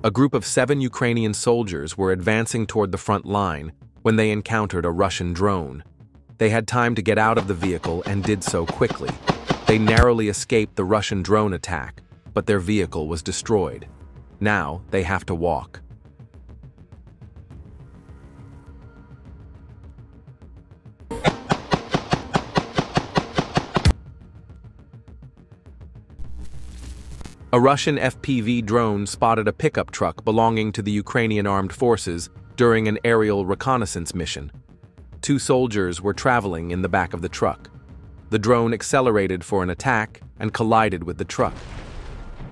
A group of 7 Ukrainian soldiers were advancing toward the front line when they encountered a Russian drone. They had time to get out of the vehicle and did so quickly. They narrowly escaped the Russian drone attack, but their vehicle was destroyed. Now they have to walk. A Russian FPV drone spotted a pickup truck belonging to the Ukrainian armed forces during an aerial reconnaissance mission. 2 soldiers were traveling in the back of the truck. The drone accelerated for an attack and collided with the truck.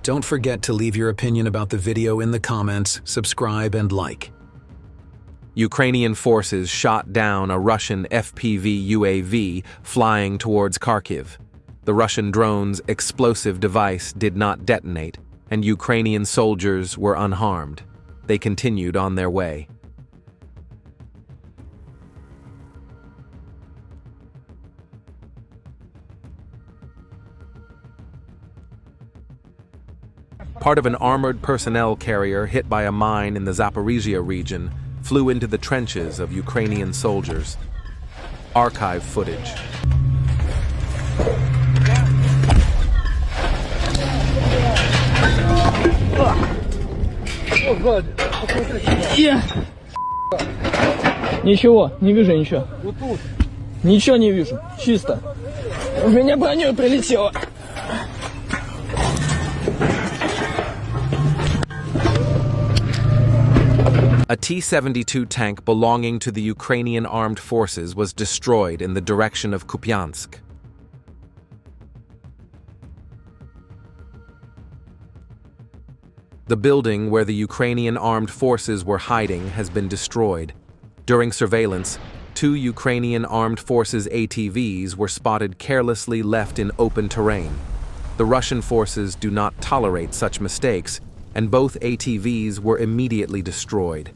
Don't forget to leave your opinion about the video in the comments, subscribe, and like. Ukrainian forces shot down a Russian FPV UAV flying towards Kharkiv. The Russian drone's explosive device did not detonate, and Ukrainian soldiers were unharmed. They continued on their way. Part of an armored personnel carrier hit by a mine in the Zaporizhia region flew into the trenches of Ukrainian soldiers. Archive footage. Ничего, не вижу ничего. Ничего не вижу, чисто. У меня броней прилетело. A T-72 tank belonging to the Ukrainian armed forces was destroyed in the direction of Kupiansk. The building where the Ukrainian armed forces were hiding has been destroyed. During surveillance, 2 Ukrainian armed forces ATVs were spotted carelessly left in open terrain. The Russian forces do not tolerate such mistakes, and both ATVs were immediately destroyed.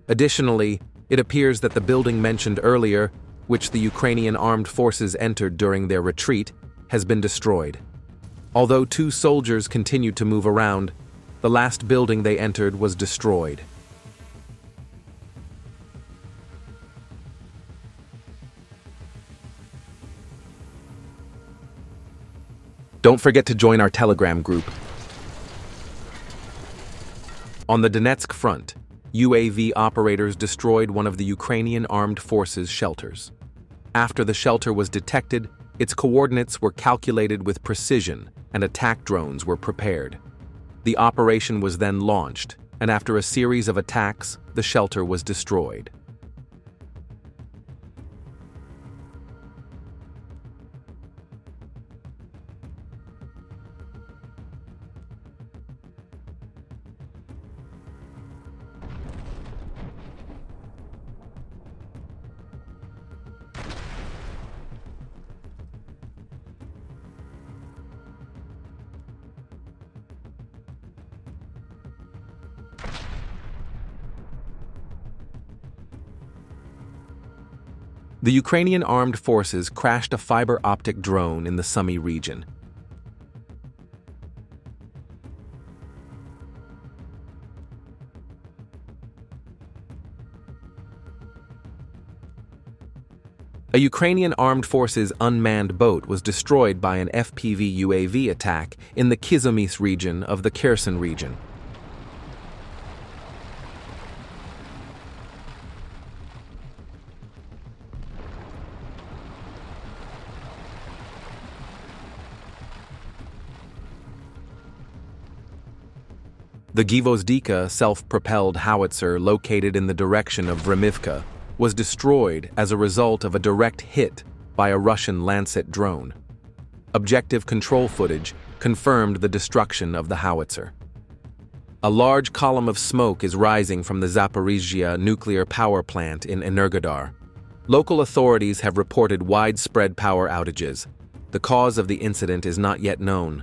Additionally, it appears that the building mentioned earlier, which the Ukrainian armed forces entered during their retreat, has been destroyed. Although 2 soldiers continued to move around, the last building they entered was destroyed. Don't forget to join our Telegram group. On the Donetsk front, UAV operators destroyed one of the Ukrainian armed forces' shelters. After the shelter was detected, its coordinates were calculated with precision and attack drones were prepared. The operation was then launched, and after a series of attacks, the shelter was destroyed. The Ukrainian armed forces crashed a fiber optic drone in the Sumy region. A Ukrainian armed forces unmanned boat was destroyed by an FPV UAV attack in the Kizomys region of the Kherson region. The Gvozdika self-propelled howitzer located in the direction of Vremivka was destroyed as a result of a direct hit by a Russian Lancet drone. Objective control footage confirmed the destruction of the howitzer. A large column of smoke is rising from the Zaporizhia nuclear power plant in Energodar. Local authorities have reported widespread power outages. The cause of the incident is not yet known.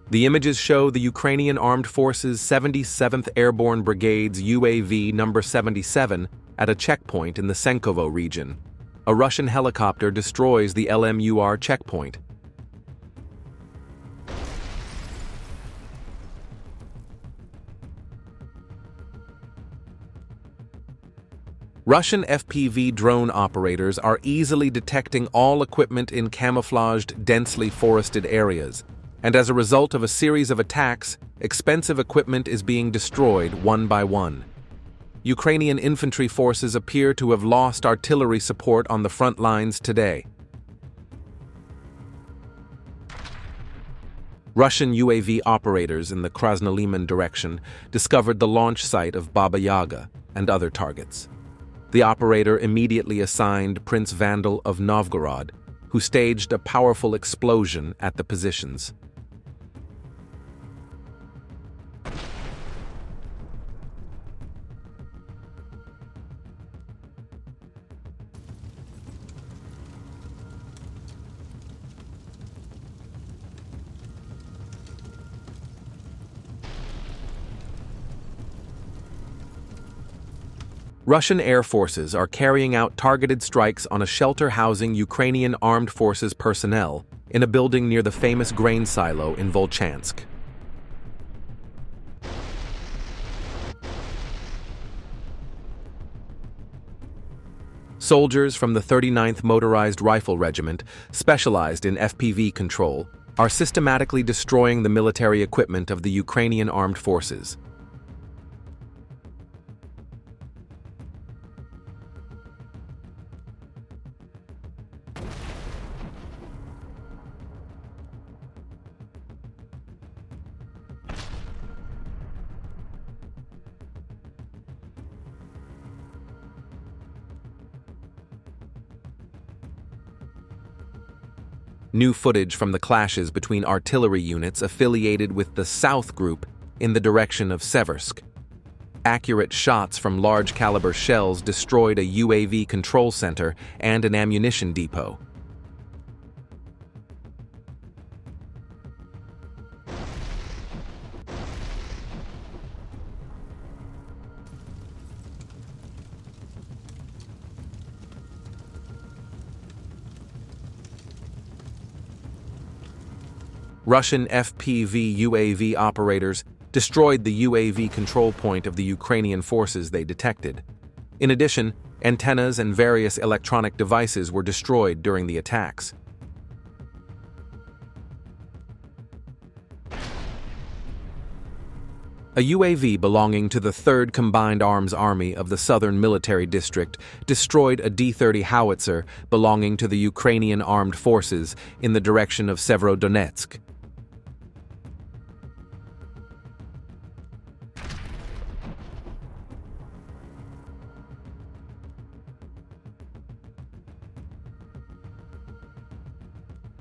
The images show the Ukrainian Armed Forces 77th Airborne Brigade's UAV number 77 at a checkpoint in the Senkovo region. A Russian helicopter destroys the LMUR checkpoint. Russian FPV drone operators are easily detecting all equipment in camouflaged, densely forested areas, and as a result of a series of attacks, expensive equipment is being destroyed one by one. Ukrainian infantry forces appear to have lost artillery support on the front lines today. Russian UAV operators in the Krasnoliman direction discovered the launch site of Baba Yaga and other targets. The operator immediately assigned Prince Vandal of Novgorod, who staged a powerful explosion at the positions. Russian air forces are carrying out targeted strikes on a shelter housing Ukrainian armed forces personnel in a building near the famous grain silo in Volchansk. Soldiers from the 39th Motorized Rifle Regiment, specialized in FPV control, are systematically destroying the military equipment of the Ukrainian armed forces. New footage from the clashes between artillery units affiliated with the South Group in the direction of Seversk. Accurate shots from large-caliber shells destroyed a UAV control center and an ammunition depot. Russian FPV UAV operators destroyed the UAV control point of the Ukrainian forces they detected. In addition, antennas and various electronic devices were destroyed during the attacks. A UAV belonging to the 3rd Combined Arms Army of the Southern Military District destroyed a D-30 Howitzer belonging to the Ukrainian Armed Forces in the direction of Severodonetsk.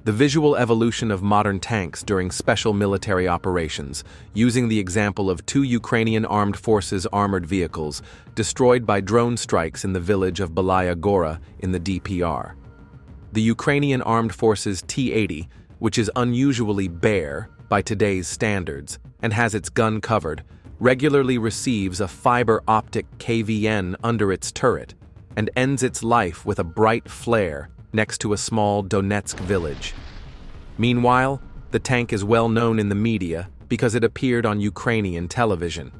The visual evolution of modern tanks during special military operations, using the example of 2 Ukrainian armed forces armored vehicles destroyed by drone strikes in the village of Belaya Gora in the DPR. The Ukrainian armed forces T-80, which is unusually bare by today's standards and has its gun covered, regularly receives a fiber optic KVN under its turret and ends its life with a bright flare next to a small Donetsk village. Meanwhile, the tank is well known in the media because it appeared on Ukrainian television.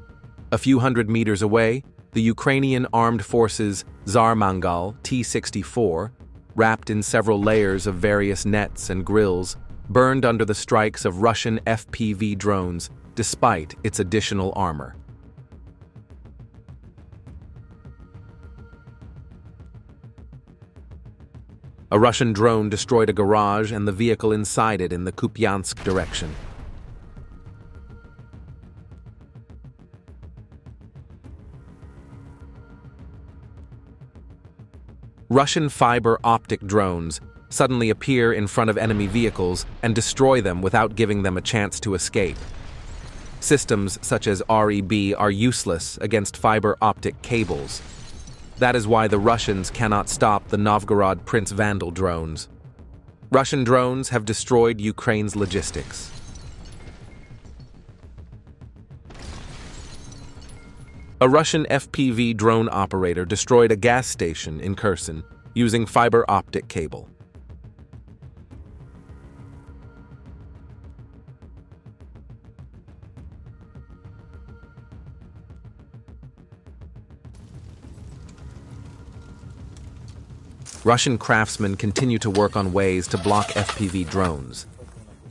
A few hundred meters away, the Ukrainian Armed Forces Zarmangal T-64, wrapped in several layers of various nets and grills, burned under the strikes of Russian FPV drones despite its additional armor. A Russian drone destroyed a garage and the vehicle inside it in the Kupiansk direction. Russian fiber optic drones suddenly appear in front of enemy vehicles and destroy them without giving them a chance to escape. Systems such as REB are useless against fiber optic cables. That is why the Russians cannot stop the Novgorod Prince Vandal drones. Russian drones have destroyed Ukraine's logistics. A Russian FPV drone operator destroyed a gas station in Kherson using fiber optic cable. Russian craftsmen continue to work on ways to block FPV drones.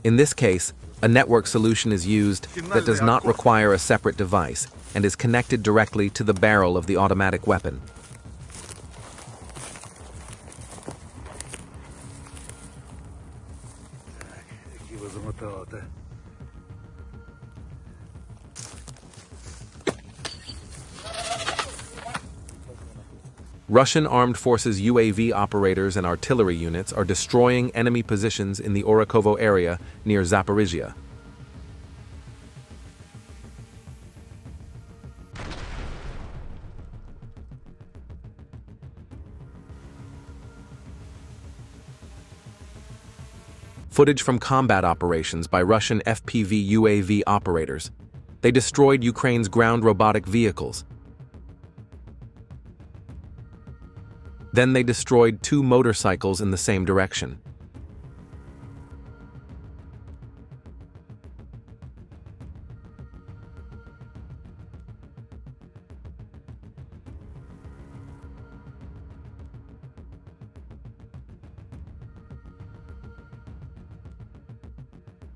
In this case, a network solution is used that does not require a separate device and is connected directly to the barrel of the automatic weapon. Russian armed forces UAV operators and artillery units are destroying enemy positions in the Orakovo area near Zaporizhia. Footage from combat operations by Russian FPV UAV operators. They destroyed Ukraine's ground robotic vehicles. Then they destroyed 2 motorcycles in the same direction.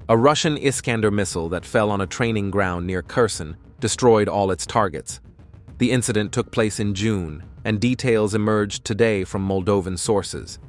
A Russian Iskander missile that fell on a training ground near Kherson destroyed all its targets. The incident took place in June, and details emerged today from Moldovan sources.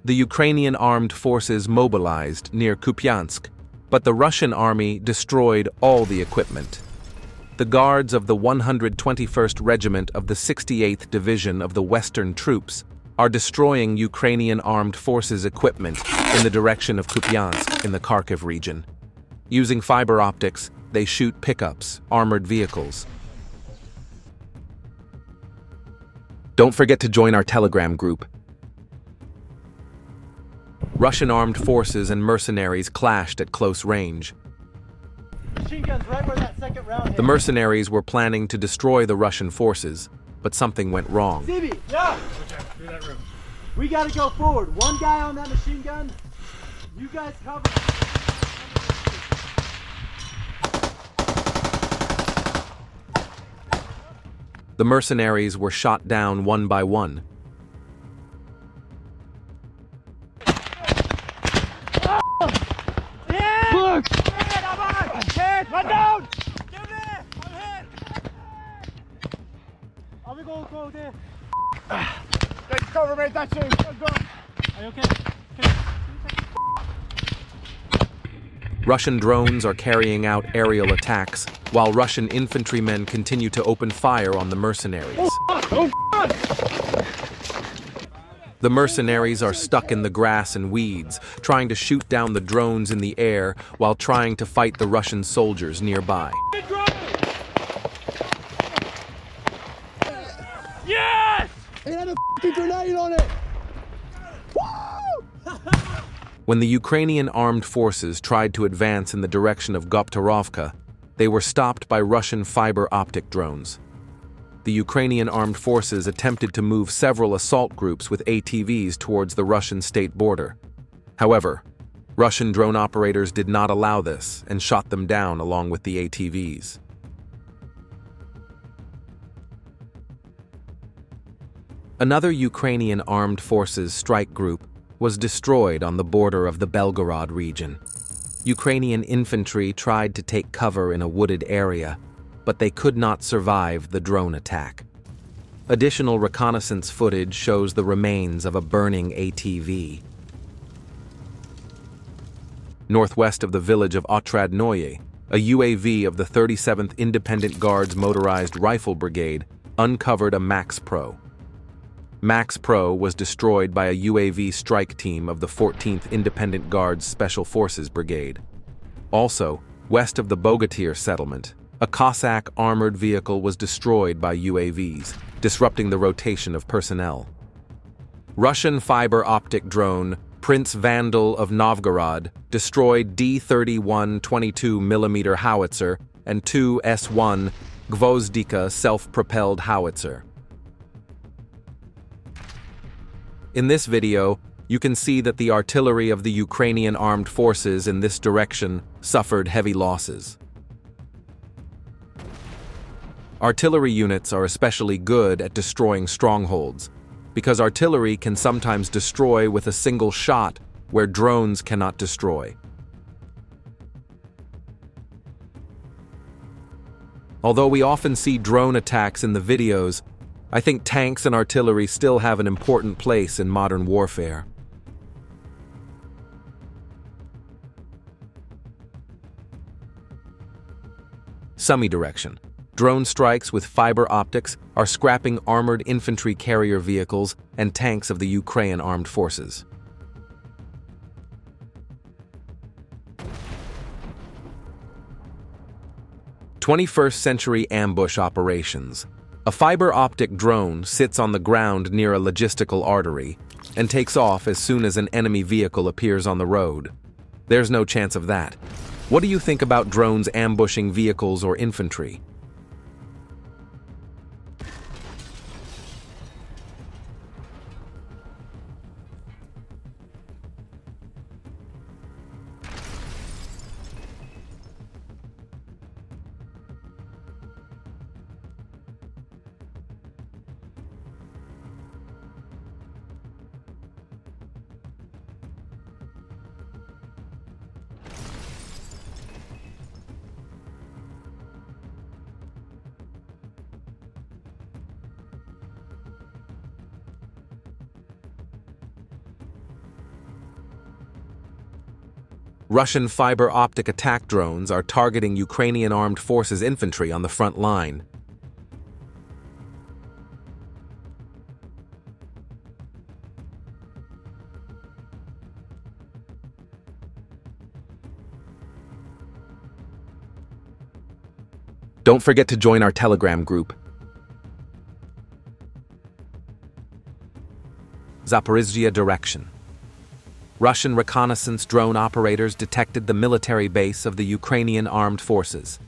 The Ukrainian armed forces mobilized near Kupiansk, but the Russian army destroyed all the equipment. The guards of the 121st Regiment of the 68th Division of the Western Troops are destroying Ukrainian armed forces equipment in the direction of Kupiansk in the Kharkiv region. Using fiber optics, they shoot pickups, armored vehicles. Don't forget to join our Telegram group. Russian armed forces and mercenaries clashed at close range. Machine guns right where that second round hit. The mercenaries were planning to destroy the Russian forces, but something went wrong. CB, yeah! Through that room. We gotta go forward. One guy on that machine gun. You guys cover. The mercenaries were shot down one by one. Run down! Get there! I'm hit! I will go there. Take cover, mate, that's it. Go. Are you okay? Russian drones are carrying out aerial attacks, while Russian infantrymen continue to open fire on the mercenaries. The mercenaries are stuck in the grass and weeds, trying to shoot down the drones in the air while trying to fight the Russian soldiers nearby. Yes! It had a f***ing grenade on it! Woo! When the Ukrainian armed forces tried to advance in the direction of Goptarovka, they were stopped by Russian fiber optic drones. The Ukrainian armed forces attempted to move several assault groups with ATVs towards the Russian state border. However, Russian drone operators did not allow this and shot them down along with the ATVs. Another Ukrainian armed forces strike group was destroyed on the border of the Belgorod region. Ukrainian infantry tried to take cover in a wooded area, but they could not survive the drone attack. Additional reconnaissance footage shows the remains of a burning ATV. Northwest of the village of Otradnoye, a UAV of the 37th Independent Guards Motorized Rifle Brigade uncovered a Max Pro. Max Pro was destroyed by a UAV strike team of the 14th Independent Guards Special Forces Brigade. Also, west of the Bogatyr settlement, a Cossack armored vehicle was destroyed by UAVs, disrupting the rotation of personnel. Russian fiber optic drone Prince Vandal of Novgorod destroyed D-31 22mm howitzer and two S-1 Gvozdika self-propelled howitzer. In this video, you can see that the artillery of the Ukrainian armed forces in this direction suffered heavy losses. Artillery units are especially good at destroying strongholds, because artillery can sometimes destroy with a single shot where drones cannot destroy. Although we often see drone attacks in the videos, I think tanks and artillery still have an important place in modern warfare. Semi-direction. Drone strikes with fiber optics are scrapping armored infantry carrier vehicles and tanks of the Ukrainian armed forces. '21st-century ambush operations. A fiber optic drone sits on the ground near a logistical artery and takes off as soon as an enemy vehicle appears on the road. There's no chance of that. What do you think about drones ambushing vehicles or infantry? Russian fiber optic attack drones are targeting Ukrainian armed forces infantry on the front line. Don't forget to join our Telegram group. Zaporizhzhia direction. Russian reconnaissance drone operators detected the military base of the Ukrainian armed forces.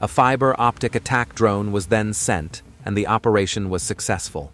A fiber optic attack drone was then sent, and the operation was successful.